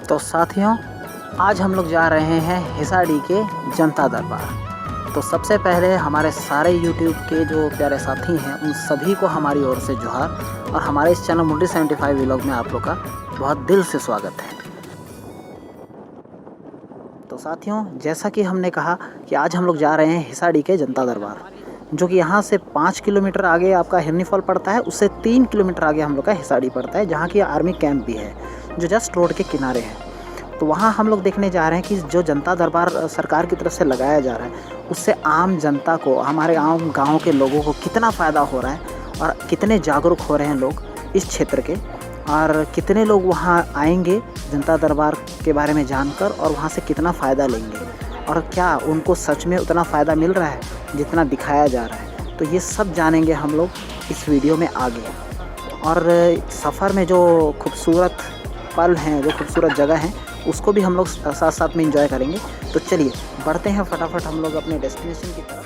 तो साथियों, आज हम लोग जा रहे हैं हिसाड़ी के जनता दरबार। तो सबसे पहले हमारे सारे YouTube के जो प्यारे साथी हैं उन सभी को हमारी ओर से जोहार और हमारे इस चैनल मुंडी 75 व्लॉग में आप लोग का बहुत दिल से स्वागत है। तो साथियों, जैसा कि हमने कहा कि आज हम लोग जा रहे हैं हिसाड़ी के जनता दरबार, जो कि यहाँ से 5 किलोमीटर आगे आपका हिरनी फॉल पड़ता है। उससे 3 किलोमीटर आगे हम लोग का हिसाड़ी पड़ता है, जहाँ की आर्मी कैंप भी है जो जस्ट रोड के किनारे है। तो वहाँ हम लोग देखने जा रहे हैं कि जो जनता दरबार सरकार की तरफ से लगाया जा रहा है उससे आम जनता को, हमारे आम गाँव के लोगों को कितना फ़ायदा हो रहा है और कितने जागरूक हो रहे हैं लोग इस क्षेत्र के, और कितने लोग वहाँ आएंगे जनता दरबार के बारे में जानकर और वहाँ से कितना फ़ायदा लेंगे, और क्या उनको सच में उतना फ़ायदा मिल रहा है जितना दिखाया जा रहा है। तो ये सब जानेंगे हम लोग इस वीडियो में आगे। और सफ़र में जो खूबसूरत पल हैं, जो खूबसूरत जगह हैं, उसको भी हम लोग साथ साथ में एंजॉय करेंगे। तो चलिए बढ़ते हैं फटाफट हम लोग अपने डेस्टिनेशन की तरफ।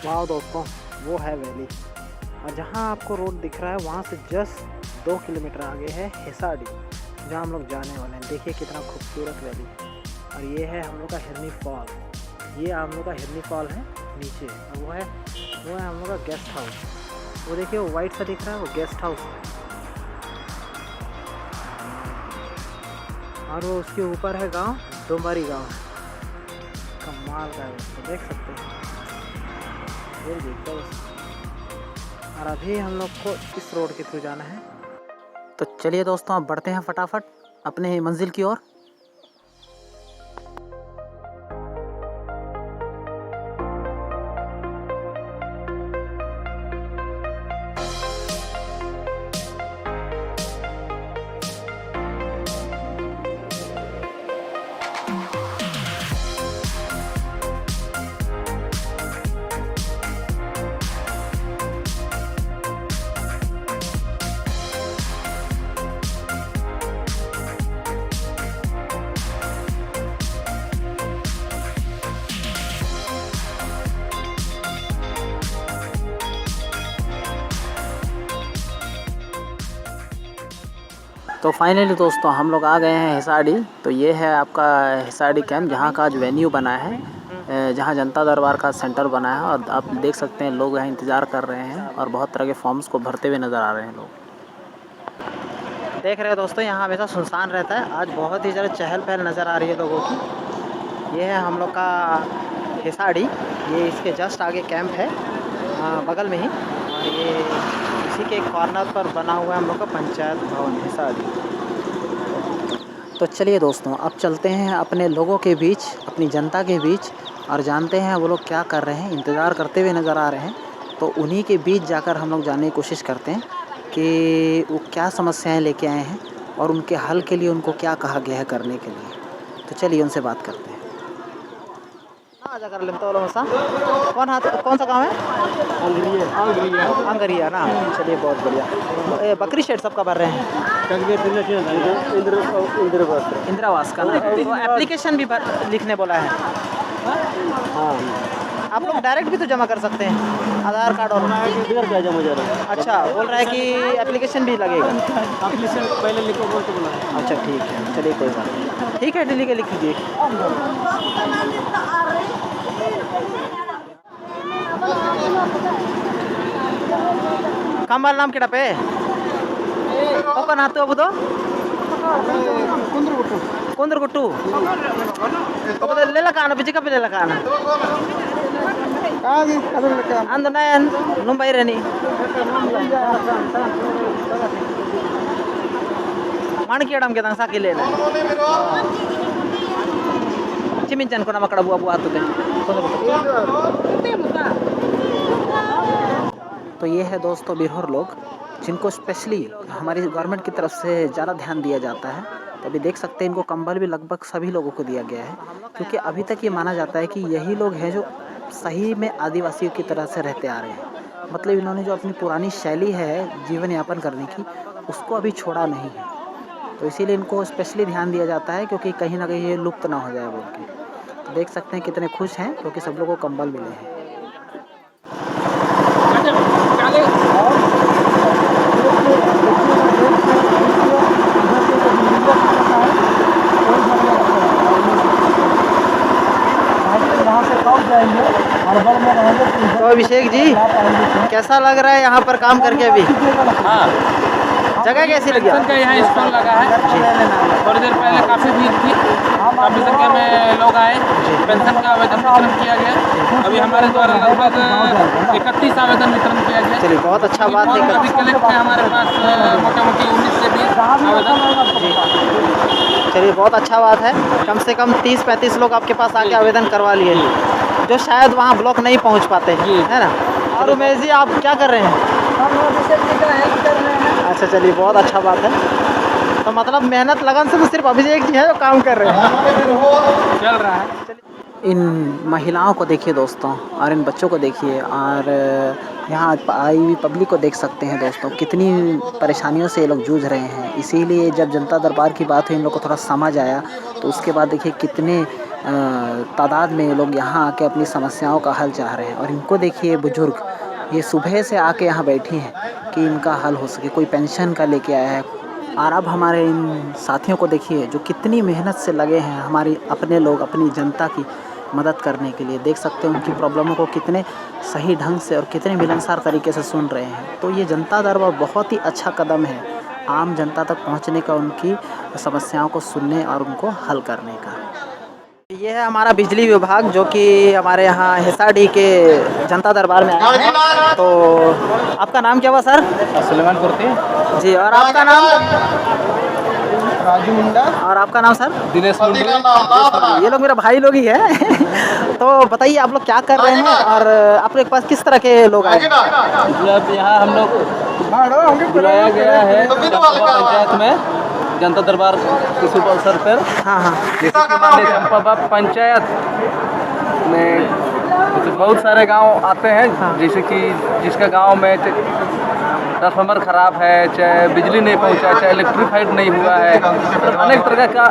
वाह दोस्तों, वो है वैली, और जहाँ आपको रोड दिख रहा है वहाँ से जस्ट 2 किलोमीटर आगे है हिसाड़ी, जहाँ हम लोग जाने वाले हैं। देखिए कितना खूबसूरत वैली। और ये है हम लोग का हिरनी फॉल, ये हम लोग का हिरनी फॉल है नीचे, और वो है हम लोग का गेस्ट हाउस। वो देखिए वो वाइट सा दिख रहा है, वो गेस्ट हाउस है। और वो उसके ऊपर है गांव, डोंबारी गांव। कमाल का है दोस्तों, देख सकते हैं। और अभी हम लोग को इस रोड के थ्रू जाना है। तो चलिए दोस्तों, अब बढ़ते हैं फटाफट अपने मंजिल की ओर। तो फाइनली दोस्तों हम लोग आ गए हैं हिसाड़ी। तो ये है आपका हिसाड़ी कैंप, जहाँ का आज वेन्यू बना है, जहाँ जनता दरबार का सेंटर बना है। और आप देख सकते हैं लोग यहाँ इंतज़ार कर रहे हैं और बहुत तरह के फॉर्म्स को भरते हुए नज़र आ रहे हैं लोग। देख रहे हैं दोस्तों, यहाँ हमेशा सुनसान रहता है, आज बहुत ही ज़्यादा चहल पहल नज़र आ रही है लोगों की। ये है हम लोग का हिसाड़ी, ये इसके जस्ट आगे कैंप है बगल में ही, और ये इसी के कॉर्नर पर बना हुआ है हम लोग का पंचायत भवन हिसाड़ी। तो चलिए दोस्तों, अब चलते हैं अपने लोगों के बीच, अपनी जनता के बीच, और जानते हैं वो लोग क्या कर रहे हैं, इंतज़ार करते हुए नज़र आ रहे हैं। तो उन्हीं के बीच जाकर हम लोग जानने की कोशिश करते हैं कि वो क्या समस्याएं लेके आए हैं और उनके हल के लिए उनको क्या कहा गया है करने के लिए। तो चलिए उनसे बात करते हैं। कर लेते वाला मसा कौन सा गाँव है? अंगरिया ना। चलिए बहुत बढ़िया। बकरी शेड सबका भर रहे हैं, इंदिरावास का ना। तो एप्लीकेशन भी लिखने बोला है। हाँ, आप लोग डायरेक्ट भी तो जमा कर सकते हैं, आधार कार्ड और अच्छा बोल रहा है कि एप्लीकेशन भी लगेगा। एप्लीकेशन पहले लिखो बोल के बोला। अच्छा ठीक है, चलिए कोई बात नहीं, ठीक है दिल्ली के लिख दीजिए। कमल नाम केड़ा पे ओकन हाथ अब तो कुंद्रगुट्टू अब लेला काना बिजिका पे लेला काना अंदर नयन नुम्बाई रहनी माणिक्यडम के तंग साकी लेना चिमिंचन को नमक कड़बू अबू आते तो ये है दोस्तों बिरहोर लोग, जिनको स्पेशली हमारी गवर्नमेंट की तरफ से ज़्यादा ध्यान दिया जाता है। तो अभी देख सकते हैं इनको कंबल भी लगभग सभी लोगों को दिया गया है, क्योंकि अभी तक ये माना जाता है कि यही लोग हैं जो सही में आदिवासियों की तरह से रहते आ रहे हैं। मतलब इन्होंने जो अपनी पुरानी शैली है जीवन यापन करने की, उसको अभी छोड़ा नहीं है। तो इसीलिए इनको स्पेशली ध्यान दिया जाता है, क्योंकि कहीं ना कहीं ये लुप्त ना हो जाए बोल के। तो देख सकते हैं कितने खुश हैं, क्योंकि सब लोगों को कंबल मिले हैं। तो अभिषेक जी, कैसा लग रहा है यहाँ पर काम करके अभी? हाँ, जगह कैसी लगी? पेंशन का यहाँ स्टॉल लगा है। थोड़ी देर पहले काफ़ी भीड़ थी, काफ़ी संख्या में लोग आए, पेंशन का आवेदन वितरण किया गया। अभी हमारे द्वारा लगभग 31 आवेदन वितरण किया गया। चलिए बहुत अच्छा बात है। अभी कलेक्ट है हमारे पास मोटा-मोटी 19 से 20 आवेदन। चलिए बहुत अच्छा बात है, कम से कम 30-35 लोग आपके पास आके आवेदन करवा लिए, जो शायद वहाँ ब्लॉक नहीं पहुँच पाते हैं, है ना? और उमेश जी, आप क्या कर रहे हैं? हम अभिषेक जी का हेल्प कर रहे हैं। अच्छा, चलिए बहुत अच्छा बात है। तो मतलब मेहनत लगन से तो सिर्फ अभिषेक जी है जो काम कर रहे हैं, चल रहा है। इन महिलाओं को देखिए दोस्तों, और इन बच्चों को देखिए, और यहाँ आई हुई पब्लिक को देख सकते हैं दोस्तों, कितनी परेशानियों से ये लोग जूझ रहे हैं। इसीलिए जब जनता दरबार की बात हुई, इन लोग को थोड़ा समझ आया, तो उसके बाद देखिए कितने तादाद में लोग यहाँ आके अपनी समस्याओं का हल चाह रहे हैं। और इनको देखिए बुजुर्ग, ये सुबह से आके यहाँ बैठी हैं कि इनका हल हो सके, कोई पेंशन का लेके आया है। और अब हमारे इन साथियों को देखिए जो कितनी मेहनत से लगे हैं हमारी अपने लोग अपनी जनता की मदद करने के लिए। देख सकते हैं उनकी प्रॉब्लमों को कितने सही ढंग से और कितने मिलनसार तरीके से सुन रहे हैं। तो ये जनता दरबार बहुत ही अच्छा कदम है आम जनता तक पहुंचने का, उनकी समस्याओं को सुनने और उनको हल करने का। ये है हमारा बिजली विभाग, जो कि हमारे यहाँ हिसाड़ी के जनता दरबार में आया है। तो आपका नाम क्या हुआ सर? सुलेमान कुर्ती जी, और आपका नाम? राजू मुंडा। और आपका नाम सर? दिनेश मुंडा। ये लोग मेरा भाई लोग ही है। तो बताइए आप लोग क्या कर रहे हैं, और आप लोग के पास किस तरह के लोग आए? जब यहाँ हम लोग बुलाया गया है पंचायत में जनता दरबार के शुभ अवसर पर। हाँ हाँ, चंपाबाग पंचायत में बहुत सारे गांव आते हैं, जैसे कि जिसका गांव में ट्रांसफार्मर खराब है, चाहे बिजली नहीं पहुंचा, चाहे इलेक्ट्रीफाइड नहीं हुआ है, तो अनेक तरह का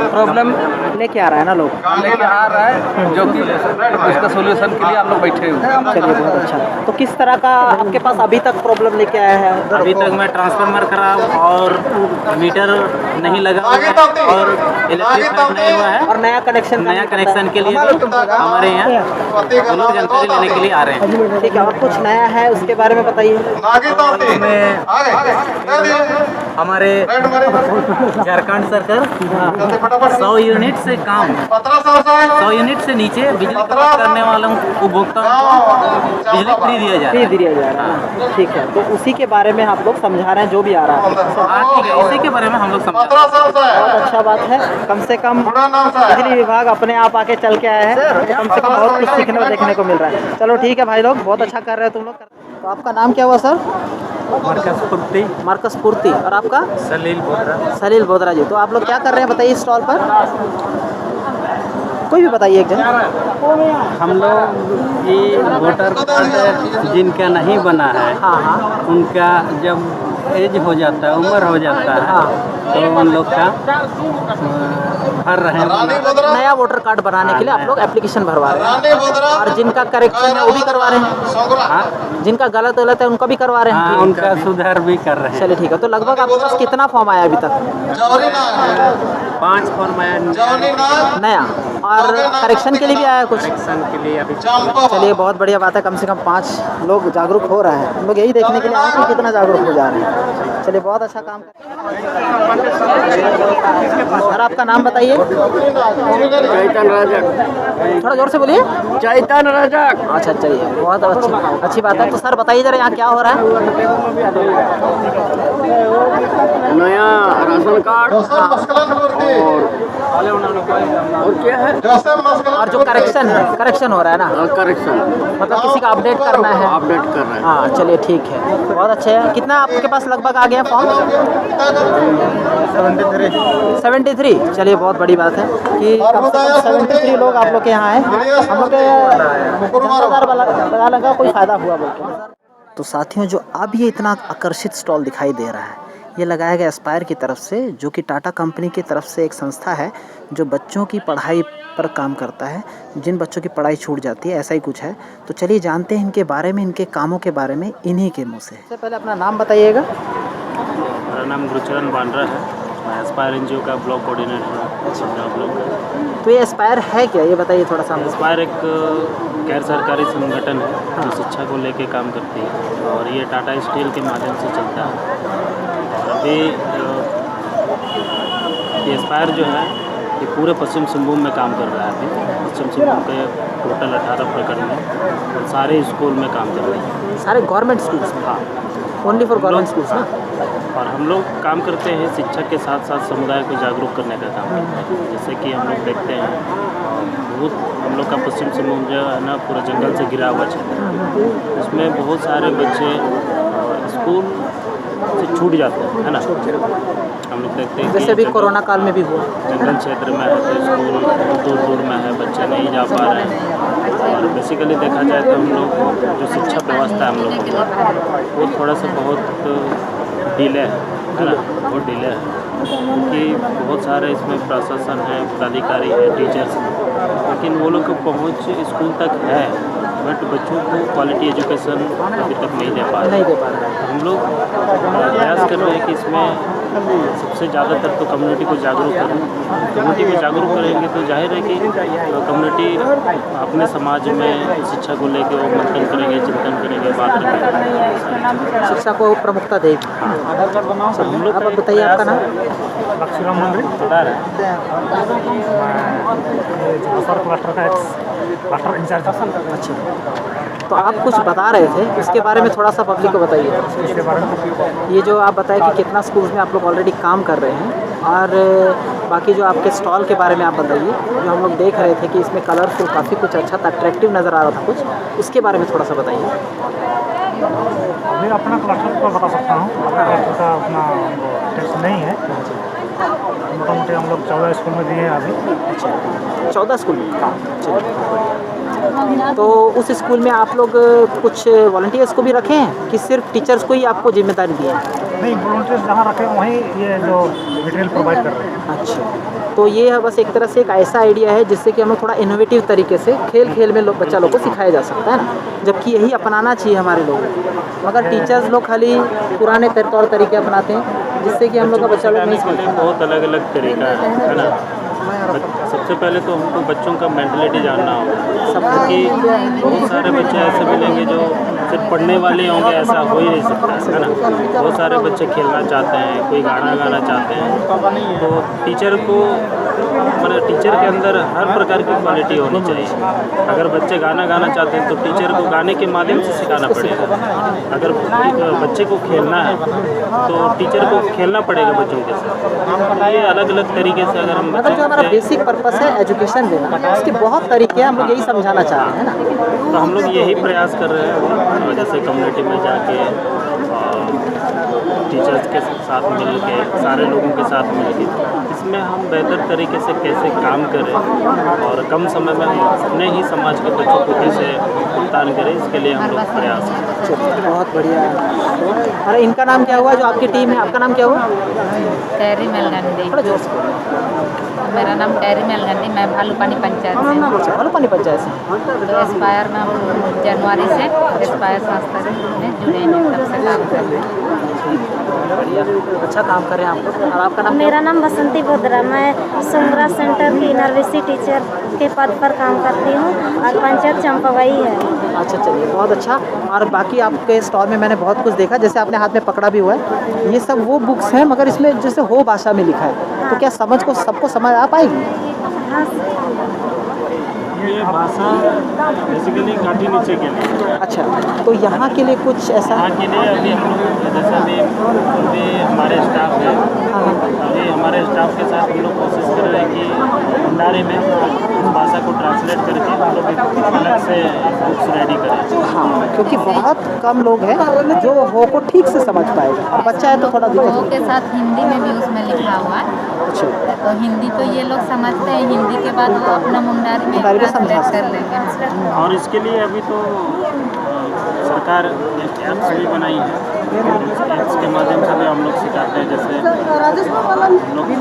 प्रॉब्लम लेके आ रहा है ना लोग, लेके आ रहा है, जो कि इसका सोल्यूशन के लिए आप लोग बैठे हुए हैं। चलिए बहुत अच्छा। तो किस तरह का आपके पास अभी तक प्रॉब्लम लेके आया है? अभी तक मैं ट्रांसफार्मर खराब और मीटर नहीं लगा हुआ है और इलेक्ट्रीफाइड नहीं हुआ है, और नया कनेक्शन के लिए भी हमारे यहाँ लोग जानकारी लेने के लिए आ रहे हैं। ठीक है, और कुछ नया है उसके बारे में बताइए। इसमें हमारे झारखंड सरकार 100 यूनिट से कम, 100 यूनिट से नीचे बिजली खपत करने वालों उपभोक्ताओं को बिजली फ्री दिया जा रहा है। ठीक है, तो उसी के बारे में आप लोग समझा रहे हैं जो भी आ रहा है। ठीक है, इसी के बारे में हम लोग समझा रहे हैं। बहुत अच्छा बात है, कम से कम बिजली विभाग अपने आप आके चल के आया है, कम से कम बहुत कुछ सीखने और देखने को मिल रहा है। चलो ठीक है भाई लोग, बहुत अच्छा कर रहे हो तुम लोग। तो आपका नाम क्या हुआ सर? मार्कस पूर्ति। और आपका? सलील बोदरा जी। तो आप लोग क्या कर रहे हैं बताइए स्टॉल पर? कोई भी बताइए एक जन। हम लोग ये वोटर कार्ड जिनका नहीं बना है, हाँ हाँ, उनका जब एज हो जाता है, उम्र हो जाता है, तो उन लोग का भर रहे हैं। नया वोटर कार्ड बनाने के लिए आप लोग एप्लीकेशन भरवा रहे हैं, और जिनका करेक्शन है वो भी करवा रहे हैं, जिनका गलत है उनका भी करवा रहे हैं। हाँ, उनका सुधार भी कर रहे हैं। चलिए ठीक है। तो लगभग आपके पास कितना फॉर्म आया अभी तक? 5 फॉर्म आया नया, और करेक्शन के लिए भी आया कुछ? करेक्शन के लिए अभी। चलिए बहुत बढ़िया बात है, कम से कम 5 लोग जागरूक हो रहे हैं। हम लोग यही देखने के लिए आए कि कितना जागरूक हो जा रहे हैं। चलिए बहुत अच्छा काम। सर आपका नाम बताइए। चैतन राजक। थोड़ा जोर से बोलिए। चैतन राजक। अच्छा, चलिए बहुत अच्छी बात है। तो सर बताइए जरा यहाँ क्या हो रहा है? नया राशन कार्ड और क्या है और जो करेक्शन हो रहा है ना, करेक्शन मतलब किसी का अपडेट करना है। अपडेट कर रहे हैं। हाँ चलिए ठीक है, बहुत अच्छा है। कितना आपके पास लगभग आ गया फॉर्म? 73। चलिए बहुत बड़ी बात है कि कम से कम 73 लोग आप लोग के यहाँ आए। हम लोग के लगा कोई फ़ायदा हुआ बोल के। तो साथियों, जो अब ये इतना आकर्षित स्टॉल दिखाई दे रहा है, ये लगाया गया एस्पायर की तरफ से, जो कि टाटा कंपनी की तरफ से एक संस्था है जो बच्चों की पढ़ाई पर काम करता है, जिन बच्चों की पढ़ाई छूट जाती है, ऐसा ही कुछ है। तो चलिए जानते हैं इनके बारे में, इनके कामों के बारे में इन्हीं के मुँह से। सबसे पहले अपना नाम बताइएगा। मेरा नाम गुरुचरण बांड्रा है, मैं एस्पायर एनजीओ का ब्लॉक कोऑर्डिनेटर हूँ। तो ये एस्पायर है क्या, ये बताइए थोड़ा सा। एस्पायर एक गैर सरकारी संगठन है जो शिक्षा को लेके काम करती है और ये टाटा स्टील के माध्यम से चलता है। और अभी ये एस्पायर जो है ये पूरे पश्चिम सिंहभूम में काम कर रहा है। अभी पश्चिम सिंहभूम के टोटल 18 प्रखंड में और सारे स्कूल में काम कर रहे हैं। सारे गवर्नमेंट स्कूल्स में? हाँ, ओनली फॉर गवर्नमेंट स्कूल्स ना। और हम लोग काम करते हैं शिक्षा के साथ साथ समुदाय को जागरूक करने का काम करते हैं। जैसे कि हम लोग देखते हैं बहुत, हम लोग का पश्चिम सिंहभूम जो है ना पूरा जंगल से घिरा हुआ क्षेत्र है, उसमें बहुत सारे बच्चे स्कूल से छूट जाते हैं, है ना। हम लोग देखते हैं जैसे अभी कोरोना काल में भी हुआ, जंगल क्षेत्र में है तो स्कूल दूर दूर में है, बच्चे नहीं जा पा रहे हैं। और बेसिकली देखा जाए तो हम लोग जो शिक्षा व्यवस्था है हम लोग की वो थोड़ा सा बहुत डिले है ना, बहुत डिले है। क्योंकि बहुत सारे इसमें प्रशासन है, पदाधिकारी है, टीचर्स हैं, लेकिन वो लोग को पहुँच स्कूल तक है बट बच्चों को क्वालिटी एजुकेशन अभी तक नहीं दे पा रहे। हम लोग प्रयास कर रहे हैं कि इसमें सबसे ज़्यादातर तो कम्युनिटी को जागरूक करें। कम्युनिटी को जागरूक करेंगे तो जाहिर है कि कम्युनिटी अपने समाज में शिक्षा को लेकर वो मंथन करेंगे, चिंतन करेंगे, बात करेंगे, शिक्षा को प्रमुखता देगी। हम लोग आप बताइए आपका नाम? लक्ष्मण मंदिर सरदार है। Cluster incharge. अच्छा, तो आप कुछ बता रहे थे, उसके बारे में थोड़ा सा पब्लिक को बताइए। इसके बारे में ये जो आप बताएं कि कितना स्कूल्स में आप लोग ऑलरेडी काम कर रहे हैं, और बाकी जो आपके स्टॉल के बारे में आप बताइए। जो हम लोग देख रहे थे कि इसमें कलरफुल काफ़ी कुछ अच्छा था, अट्रैक्टिव नज़र आ रहा था कुछ, उसके बारे में थोड़ा सा बताइए। मैं अपना क्लस्टर को बता सकता हूँ। क्लस्टर का अपना टेस्ट नहीं है। मोटा मोटी हम लोग 14 स्कूल में दिए हैं अभी। 14 स्कूल में? तो उस स्कूल में आप लोग कुछ वॉलंटियर्स को भी रखे हैं कि सिर्फ टीचर्स को ही आपको जिम्मेदारी दी है? नहीं, वॉलंटियर्स जहाँ रखे हैं वहीं ये जो मटेरियल प्रोवाइड कर रहे हैं। अच्छा, तो ये है बस एक तरह से एक ऐसा आइडिया है जिससे कि हम लोग थोड़ा इनोवेटिव तरीके से खेल खेल में बच्चा लोग को सिखाया जा सकता है ना, जबकि यही अपनाना चाहिए हमारे लोगों को। मगर टीचर्स लोग खाली पुराने तौर तरीके अपनाते हैं, जिससे कि हम लोग का बच्चा लोग नहीं समझता। बहुत अलग अलग तरीका है ना। सबसे पहले तो हमको बच्चों का मेंटलिटी जानना होगा, क्योंकि बहुत सारे बच्चे ऐसे मिलेंगे जो सिर्फ पढ़ने वाले होंगे, ऐसा हो ही नहीं सकता है ना। बहुत सारे बच्चे खेलना चाहते हैं, कोई गाना गाना चाहते हैं, तो टीचर को मतलब टीचर के अंदर हर प्रकार की क्वालिटी होनी चाहिए। अगर बच्चे गाना गाना चाहते हैं तो टीचर को गाने के माध्यम से सिखाना पड़ेगा। अगर बच्चे को खेलना है तो टीचर को खेलना पड़ेगा बच्चों के साथ। ये अलग अलग तरीके से अगर हम मतलब जो हमारा बेसिक पर्पस है एजुकेशन देना, उसके बहुत तरीके हैं, हम लोग यही समझाना चाह रहे हैं ना। तो हम लोग यही प्रयास कर रहे हैं, जैसे कम्युनिटी में जाके टीचर्स के साथ मिल के, सारे लोगों के साथ मिल के, इसमें हम बेहतर तरीके से कैसे काम करें और कम समय में हम अपने ही समाज के बच्चों को कैसे भुगतान करें, इसके लिए हम लोग प्रयास करें। बहुत बढ़िया। अरे इनका नाम क्या हुआ जो आपकी टीम है? आपका नाम क्या हुआ? टैरी मेलगंडी। थोड़ा जोर से। मेरा नाम टैरी मेलगंडी, मैं भालूपानी पंचायत से। भालूपानी पंचायत से? तो एस्पायर में हम जनवरी से एस्पायर संस्था में जुड़े हैं, तब से काम कर रहे हैं। बढ़िया, अच्छा काम कर रहे हैं आप लोग। और आपका नाम? मेरा नाम बसंती बोदरा, मैं सुमरा सेंटर की नर्वसी टीचर के पद पर काम करती हूँ और पंचायत चंपावई है। अच्छा, चलिए बहुत अच्छा। और बाकी आपके स्टॉल में मैंने बहुत कुछ देखा, जैसे आपने हाथ में पकड़ा भी हुआ है, ये सब वो बुक्स हैं, मगर इसमें जैसे हो भाषा में लिखा है, तो क्या सबको समझ आ पाएगी? हाँ, ये भाषा बेसिकली घाटी नीचे के लिए। अच्छा, तो यहाँ के लिए कुछ ऐसा यहाँ के लिए अभी हम लोग जैसे अभी हमारे स्टाफ है, अभी हमारे स्टाफ के साथ हम लोग कोशिश कर रहे हैं कि भंडारे में उस भाषा को ट्रांसलेट करके हम लोग एक अलग से बुक्स रेडी करें। हाँ, क्योंकि बहुत कम लोग हैं जो हो को ठीक से समझ पाएगा, और बच्चा है तो थोड़ा वो दिक्कत। के साथ हिंदी में भी उसमें लिखा हुआ है। अच्छा, तो हिंदी तो ये लोग समझते हैं, हिंदी के बाद वो अपना मुंडारी में मुंडारी में समझा ट्रांसलेट कर लेंगे। और इसके लिए अभी तो सरकार एक ऐप्स भी बनाई है, ऐप्स के माध्यम से भी हम लोग सिखाते हैं। जैसे हम लोग भी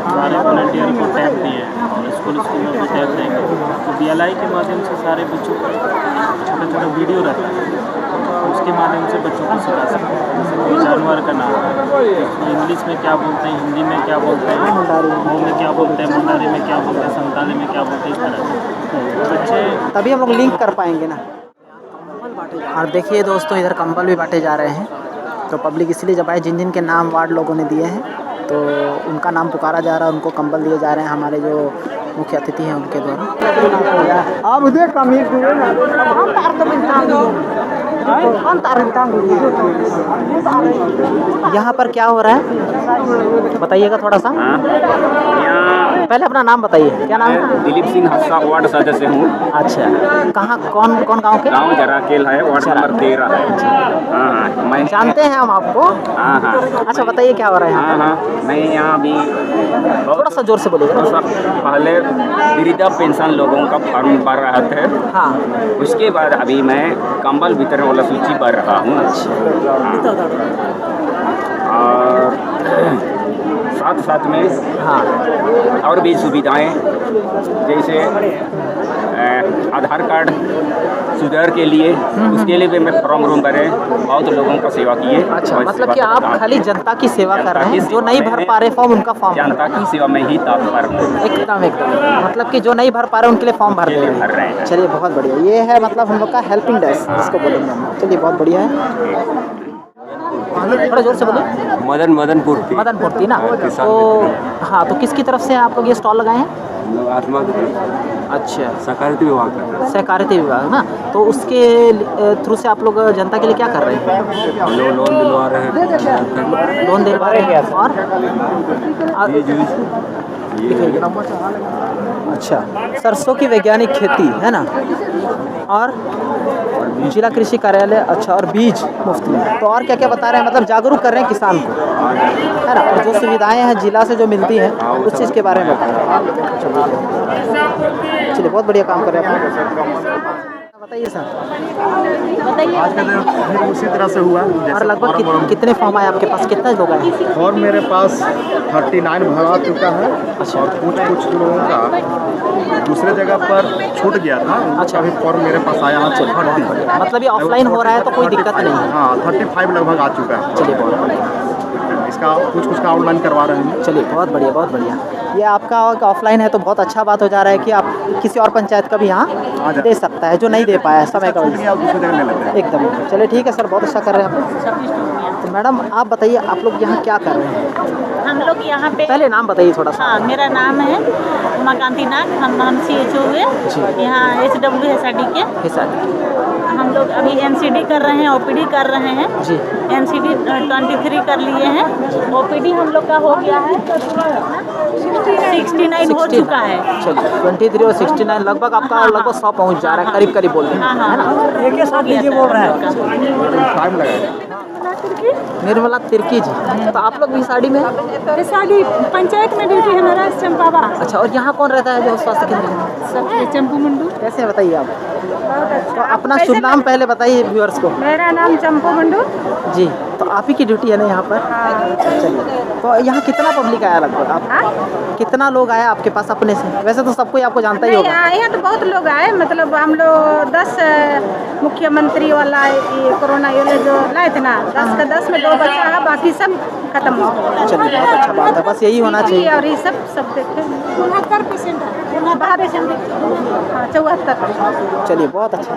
सारे वॉलंटियर को टैब दिए हैं और स्कूल में भी टैब देंगे, तो BLI के माध्यम से सारे बच्चों को छोटा छोटा वीडियो रहता है, तो उसके माध्यम से बच्चों को सिखा सकते हैं। जैसे कोई जानवर का नाम है तो इंग्लिश में क्या बोलते हैं, हिंदी में क्या बोलते हैं, वो में क्या बोलते हैं, मुंडारी में क्या बोलते हैं, संताली में क्या बोलते हैं, इस तरह से बच्चे तभी हम लोग लिंक कर पाएंगे ना। और देखिए दोस्तों, इधर कंबल भी बांटे जा रहे हैं। तो पब्लिक इसलिए जब आए, जिन जिन के नाम वार्ड लोगों ने दिए हैं तो उनका नाम पुकारा जा रहा है, उनको कंबल दिए जा रहे हैं हमारे जो मुख्य अतिथि हैं उनके द्वारा। आप उधर यहाँ पर क्या हो रहा है बताइएगा थोड़ा सा। पहले अपना नाम बताइए, क्या नाम है? दिलीप सिंह हस्सा, वार्ड सदस्य हूँ। अच्छा, कहाँ कौन कौन गांव के? गाँव जराकेल है, वार्ड नंबर 13 है। हाँ, मैं जानते हैं हम आपको। हाँ हाँ अच्छा, बताइए क्या हो रहा है यहाँ? हाँ, मैं यहाँ भी थोड़ा सा जोर से बोलिएगा। पहले वृद्धा पेंशन लोगों का फॉर्म भर रहा था। हाँ, उसके बाद अभी मैं कंबल वितरण वाला सूची भर रहा हूँ। और साथ साथ में हाँ, और भी सुविधाएं, जैसे आधार कार्ड सुधार के लिए, उसके लिए भी मैं फॉर्म भरे, बहुत लोगों का सेवा किए। अच्छा, मतलब कि आप खाली जनता की सेवा कर रहे हैं, जो नहीं भर पा रहे फॉर्म उनका फॉर्म जनता की सेवा में ही तात्पर्य हूँ। एकदम एकदम, मतलब कि जो नहीं भर पा रहे उनके लिए फॉर्म भर दे भर रहे हैं। चलिए, बहुत बढ़िया। ये है मतलब हम लोग का हेल्पिंग डेस्क जिसको बोलेंगे हम। चलिए, बहुत बढ़िया है। थोड़ा जोर से बोलिए। मदन पूर्ति ना। तो हाँ, तो किसकी तरफ से आप लोग ये स्टॉल लगाए हैं? अच्छा, सहकारिता विभाग का। सहकारिता विभाग ना। तो उसके थ्रू से आप लोग जनता के लिए क्या कर रहे हैं? लोन दिलवा रहे हैं। लोन दिलवा रहे हैं। और अच्छा, सरसों की वैज्ञानिक खेती है ना, और जिला कृषि कार्यालय। अच्छा, और बीज मुफ्त में। तो और क्या क्या बता रहे हैं, मतलब जागरूक कर रहे हैं किसान को, है ना, और जो सुविधाएं हैं जिला से जो मिलती हैं उस चीज़ के बारे में बता रहे हैं। चलिए, बहुत बढ़िया काम कर रहे हैं आप। बताइए सर, बताइए। आज का दिन उसी तरह से हुआ। और लगभग कितने फॉर्म आए आपके पास, कितने लोग आए? फॉर्म मेरे पास 39 भरा चुका है। अच्छा, और कुछ लोगों का दूसरे जगह पर छूट गया था। अच्छा, अभी फॉर्म मेरे पास आया है 30। मतलब ये ऑफलाइन हो रहा है तो कोई दिक्कत नहीं है। हाँ, 35 लगभग आ चुका है। चलिए, बहुत बढ़िया। इसका कुछ का ऑनलाइन करवा रहे हैं। चलिए, बहुत बढ़िया, बहुत बढ़िया। ये आपका ऑफलाइन है तो बहुत अच्छा बात हो जा रहा है कि आप किसी और पंचायत का भी यहाँ दे सकता है जो नहीं दे पाया है समय का वजह से। दूसरी जगह ले लेते हैं। एकदम। चलिए, ठीक है सर, बहुत अच्छा कर रहे हैं आप। तो मैडम, आप बताइए, आप लोग यहाँ क्या कर रहे हैं? हम लोग यहाँ पे, पहले नाम बताइए थोड़ा सा। हाँ, मेरा नाम है उमाकांति नाग। हम CHO हुए यहाँ HW SRD के। हम लोग अभी NCD कर रहे हैं, OPD कर रहे हैं जी। NCD 23 कर लिए हैं। OPD हम लोग का हो गया है 69 हो चुका है। चलिए, 23 और 69 लगभग आपका लगभग 100 पहुँच जा रहा है, करीब करीब बोल रहे हैं, है ना? एक साथ लीजिए बोल रहे हैं। टाइम लगेगा। निर्मला तिर्की जी, तो आप लोग भी साड़ी में? साड़ी पंचायत में ड्यूटी है मेरा, चंपावा। अच्छा, और यहाँ कौन रहता है जो स्वास्थ्य केंद्र में? सब चंपू मंडू। कैसे बताइए आप? तो अपना शुभ नाम पहले बताइए व्यूअर्स को। मेरा नाम चंपू मंडू जी। तो आप ही की ड्यूटी है ना यहाँ पर? चलिए, तो यहाँ कितना पब्लिक आया लगभग? आप कितना लोग आया आपके पास अपने से? वैसे तो सब कोई आपको जानता ही होगा। यहाँ तो बहुत लोग आए, मतलब हम लोग 10 मुख्यमंत्री वाला कोरोना योजना जो लाए थे ना, 10 का 10 में 2 बच्चा है, बाकी सब खत्म हो गया। चलिए, बहुत अच्छा बात है, बस यही होना चाहिए। और ये सब देखे 69 पेशेंट है, 74। चलिए, बहुत अच्छा।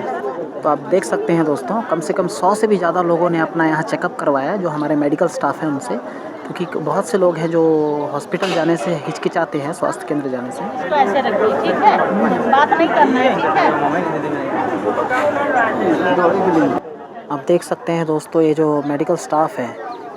तो आप देख सकते हैं दोस्तों, कम से कम 100 से भी ज़्यादा लोगों ने अपना यहाँ चेकअप करवाया है, जो हमारे मेडिकल स्टाफ हैं उनसे, क्योंकि बहुत से लोग हैं जो हॉस्पिटल जाने से हिचकिचाते हैं, स्वास्थ्य केंद्र जाने से। ऐसे रखिए, ठीक है, बात नहीं करना है, ठीक है। आप देख सकते हैं दोस्तों, ये जो मेडिकल स्टाफ है,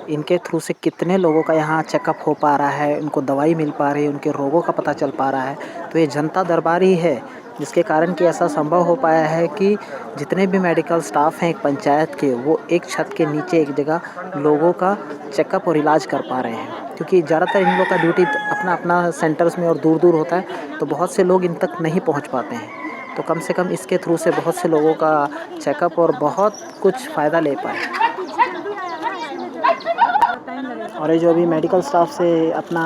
इनके थ्रू से कितने लोगों का यहाँ चेकअप हो पा रहा है, उनको दवाई मिल पा रही है, उनके रोगों का पता चल पा रहा है। तो ये जनता दरबार ही है जिसके कारण कि ऐसा संभव हो पाया है कि जितने भी मेडिकल स्टाफ हैं एक पंचायत के, वो एक छत के नीचे एक जगह लोगों का चेकअप और इलाज कर पा रहे हैं। क्योंकि ज़्यादातर इन लोगों का ड्यूटी अपना अपना सेंटर्स में और दूर दूर होता है, तो बहुत से लोग इन तक नहीं पहुँच पाते हैं। तो कम से कम इसके थ्रू से बहुत से लोगों का चेकअप और बहुत कुछ फ़ायदा ले पाए। और ये जो अभी मेडिकल स्टाफ से अपना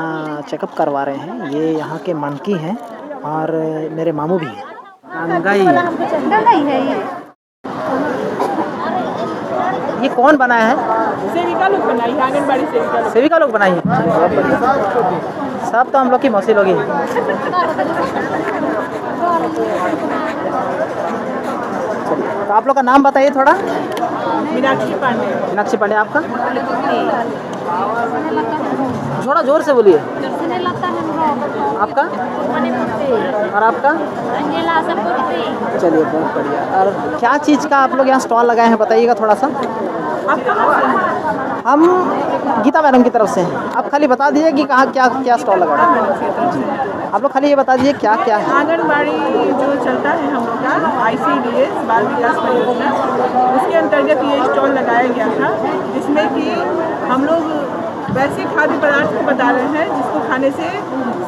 चेकअप करवा रहे हैं, ये यहाँ के मनकी हैं और मेरे मामू भी हैं। गंगाई है ये कौन बनाया है? सेविका लोग बनाई है, आंगनबाड़ी सेविका लोग बनाई है। बहुत बढ़िया। सब तो हम लोग की मौसी लोग ही हैं। तो आप लोग का नाम बताइए थोड़ा। मीनाक्षी पांडे। मीनाक्षी पांडे, आपका? थोड़ा जोर से बोलिए। आपका? और आपका? चलिए, बहुत बढ़िया। और क्या चीज़ का आप लोग यहाँ स्टॉल लगाए हैं, बताइएगा थोड़ा सा। हम गीता मैडम की तरफ से हैं। आप खाली बता दीजिए कि कहाँ क्या क्या स्टॉल लगा है। आप लोग खाली ये बता दीजिए क्या क्या है। आंगनबाड़ी जो चलता है हम लोग का ICDS बाल विकास परियोजना, उसके अंतर्गत ये स्टॉल लगाया गया था, जिसमें कि हम लोग वैसे खाद्य पदार्थ को बता रहे हैं जिसको खाने से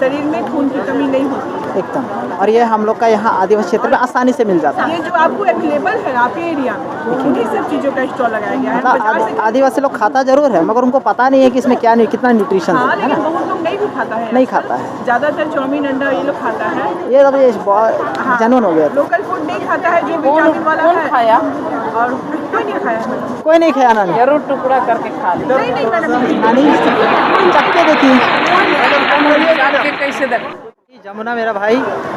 शरीर में खून की कमी नहीं होती एकदम। और ये हम लोग का यहाँ आदिवासी क्षेत्र में आसानी से मिल जाता है। ये जो आपको अवेलेबल है आपके एरिया में, उन्हीं सब चीज़ों का स्टॉल लगाया गया है। मतलब आदिवासी लोग खाता जरूर है, मगर उनको पता नहीं है कि इसमें क्या कितना न्यूट्रिशन है लेकिन ना। बहुत लोग नहीं भी खाता है, नहीं खाता है। ज़्यादातर चाउमीन अंडा ये लोग खाता है। ये तो जनून हो गया। लोकल फूड नहीं खाता है, जो विटामिन वाला है। खाया और कोई नहीं खाया, कोई नहीं खाया नानी। जरूर टुकड़ा करके खा लो। नहीं मैडम, नानी चक्के देखिए। कैसे देख। जमुना मेरा भाई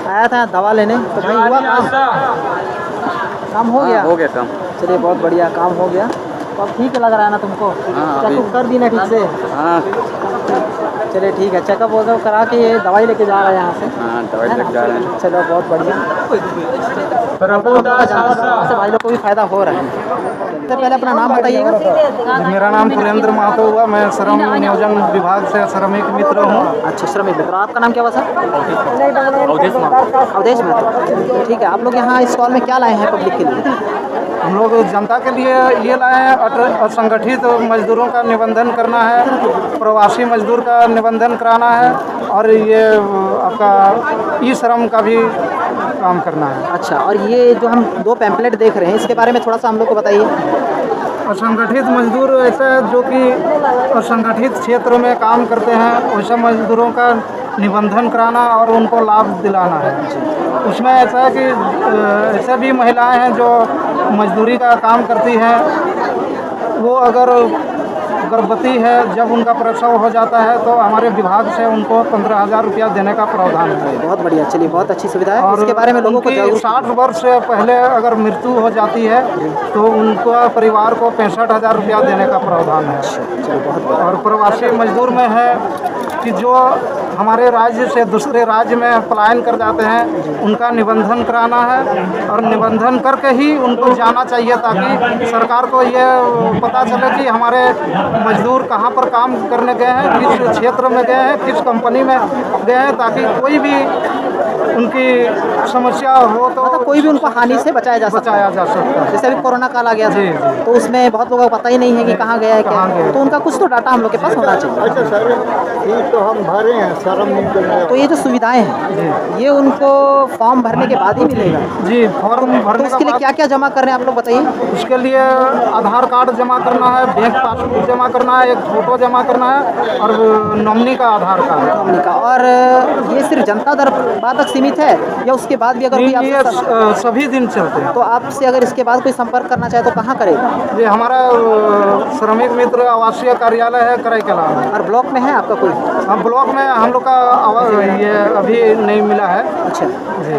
आया था दवा लेने, तो भाई हुआ काम हो गया? हो गया काम। चलिए, बहुत बढ़िया, काम हो गया। तो अब ठीक लग रहा है ना तुमको? चेकअप कर दी ना ठीक से? हाँ, चलिए ठीक है। चेकअप वगैरह करा के ये दवाई लेके जा रहा है यहाँ से। हाँ, दवाई लेके जा रहे हैं। चलो, बहुत बढ़िया। से भाई लोग को भी फायदा हो रहा है। सबसे पहले अपना नाम बताइएगा। मेरा नाम पुरेंद्र महतो हुआ, मैं श्रम नियोजन विभाग से श्रमिक मित्र हूँ। अच्छा, श्रमिक मित्र। आपका नाम क्या हुआ सर? अवधेश महतो। ठीक है। आप लोग यहाँ स्टॉल में क्या लाए हैं पब्लिक के लिए? हम लोग जनता के लिए ये लाए हैं, असंगठित मजदूरों का निबंधन करना है, प्रवासी मजदूर का निबंधन कराना है, और ये आपका ई-श्रम का भी काम करना है। अच्छा, और ये जो हम 2 पैम्पलेट देख रहे हैं, इसके बारे में थोड़ा सा हम लोग को बताइए। असंगठित मजदूर ऐसे जो कि असंगठित क्षेत्र में काम करते हैं, वैसे मजदूरों का निबंधन कराना और उनको लाभ दिलाना है। उसमें ऐसा है कि ऐसे भी महिलाएं हैं जो मजदूरी का काम करती हैं, वो अगर गर्भवती है, जब उनका प्रसव हो जाता है तो हमारे विभाग से उनको 15,000 रुपया देने का प्रावधान है। बहुत बढ़िया। चलिए, बहुत अच्छी सुविधा है। और इसके बारे में लोगों को 60 वर्ष से पहले अगर मृत्यु हो जाती है तो उनका परिवार को 65,000 रुपया देने का प्रावधान है। चलिए, बहुत और प्रवासी मजदूर में है कि जो हमारे राज्य से दूसरे राज्य में पलायन कर जाते हैं, उनका निबंधन कराना है, और निबंधन करके ही उनको जाना चाहिए, ताकि सरकार को ये पता चले कि हमारे मजदूर कहाँ पर काम करने गए हैं, किस क्षेत्र में गए हैं, किस कंपनी में गए हैं, ताकि कोई भी उनकी समस्या हो तो मतलब कोई भी उनको हानि से बचाया जा सकता है। जैसे अभी कोरोना काल आ गया था, तो उसमें बहुत लोगों को पता ही नहीं है कि कहाँ गया है क्या, तो उनका कुछ तो डाटा हम लोग के पास होना चाहिए। अच्छा सर, ये तो हम भरे हैं श्रम नियोजन। तो ये जो सुविधाएं हैं, ये उनको फॉर्म भरने के बाद ही मिलेगा? जी, फॉर्म भरने उसके लिए क्या क्या जमा करने हैं आप लोग बताइए। उसके लिए आधार कार्ड जमा करना है, बैंक पासबुक जमा करना है, एक फोटो जमा करना है, और नॉमिनी का आधार कार्ड। नॉमिनी का। और ये सिर्फ जनता दरबार तक सीमित है या उसके बाद भी अगर कोई आपसे सभी दिन चलते हैं? तो आपसे अगर इसके बाद कोई संपर्क करना चाहे तो कहाँ करेगा? ये हमारा श्रमिक मित्र आवासीय कार्यालय है कराईकला में। और ब्लॉक में है आपका कोई? हम ब्लॉक में हम लोग का ये अभी नहीं मिला है। अच्छा जी,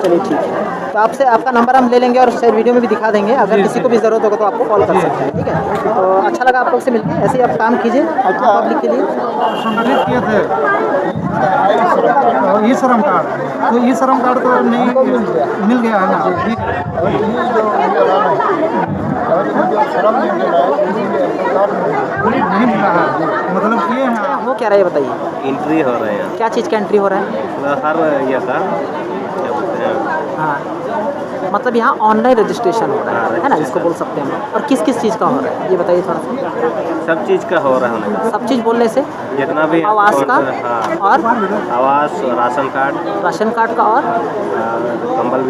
चलिए ठीक है। तो तो आपसे आपका नंबर हम ले लेंगे और शायद वीडियो में भी दिखा देंगे। अगर किसी को भी ज़रूरत होगा तो आपको कॉल कर सकते हैं, ठीक है। तो अच्छा लगा आप लोग से मिलकर, ऐसे ही आप काम कीजिए पब्लिक के लिए। संगठित किए थे ई श्रम कार्ड, तो ई श्रम कार्ड तो नहीं मिल गया है ना, नहीं मिला है, मतलब ये है। वो क्या रहा है बताइए। एंट्री हो रहे हैं क्या चीज़ का एंट्री हो रहा है? हर ये का क्या बोलते हैं, हाँ, मतलब यहाँ ऑनलाइन रजिस्ट्रेशन हो रहा है ना, इसको बोल सकते हैं हम। और किस किस चीज़ का हो रहा है ये बताइए थोड़ा सा। सब चीज़ का हो रहा है, सब चीज़ बोलने से जितना भी आवास का और आवास, राशन कार्ड का और कंबल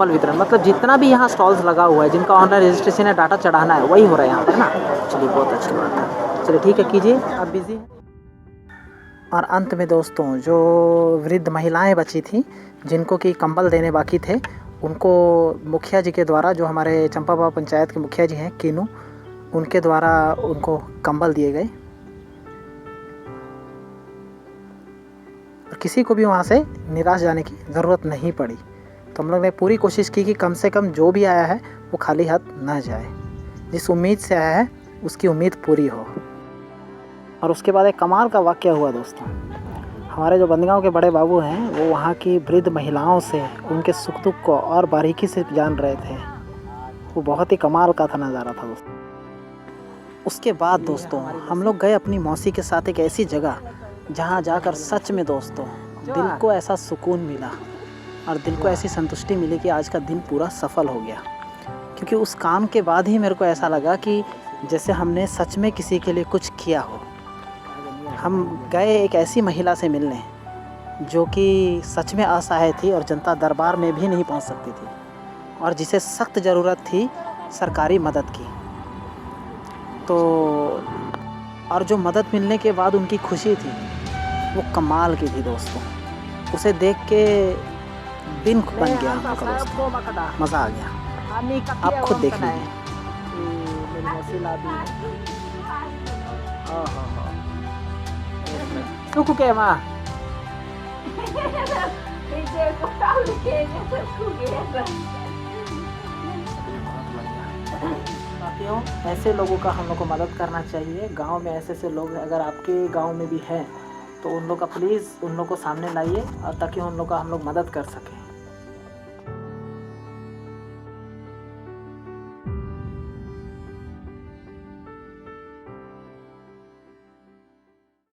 वितरण, मतलब जितना भी यहाँ स्टॉल्स लगा हुआ है जिनका ऑनलाइन रजिस्ट्रेशन है, डाटा चढ़ाना है, वही हो रहा है यहाँ पर ना। चलिए बहुत अच्छी बात है, चलिए ठीक है, कीजिए, आप बिजी हैं। और अंत में दोस्तों, जो वृद्ध महिलाएं बची थी जिनको कि कंबल देने बाकी थे, उनको मुखिया जी के द्वारा, जो हमारे चंपाबा पंचायत के मुखिया जी हैं कीनू, उनके द्वारा उनको कंबल दिए गए। और किसी को भी वहाँ से निराश जाने की ज़रूरत नहीं पड़ी। तो हम लोग ने पूरी कोशिश की कि कम से कम जो भी आया है वो खाली हाथ ना जाए, जिस उम्मीद से आया है उसकी उम्मीद पूरी हो। और उसके बाद एक कमाल का वाक़या हुआ दोस्तों। हमारे जो बंदगांव के बड़े बाबू हैं वो वहाँ की वृद्ध महिलाओं से उनके सुख दुख को और बारीकी से जान रहे थे। वो बहुत ही कमाल का था नज़ारा था दोस्तों। उसके बाद दोस्तों हम लोग गए अपनी मौसी के साथ एक ऐसी जगह जहाँ जाकर सच में दोस्तों दिल को ऐसा सुकून मिला और दिल को ऐसी संतुष्टि मिली कि आज का दिन पूरा सफल हो गया। क्योंकि उस काम के बाद ही मेरे को ऐसा लगा कि जैसे हमने सच में किसी के लिए कुछ किया हो। हम गए एक ऐसी महिला से मिलने जो कि सच में असहाय थी और जनता दरबार में भी नहीं पहुंच सकती थी, और जिसे सख्त ज़रूरत थी सरकारी मदद की। तो और जो मदद मिलने के बाद उनकी खुशी थी वो कमाल की थी दोस्तों। उसे देख के दिन बन गया उनका दोस्तों, मज़ा आ गया। आप खुद देख लीजिए। सुकू के माँ साथियों, ऐसे लोगों का हम लोग को मदद करना चाहिए। गांव में ऐसे लोग अगर आपके गांव में भी हैं तो उन लोग का प्लीज़ उन लोग को सामने लाइए और ताकि उन लोग का हम लोग मदद कर सकें।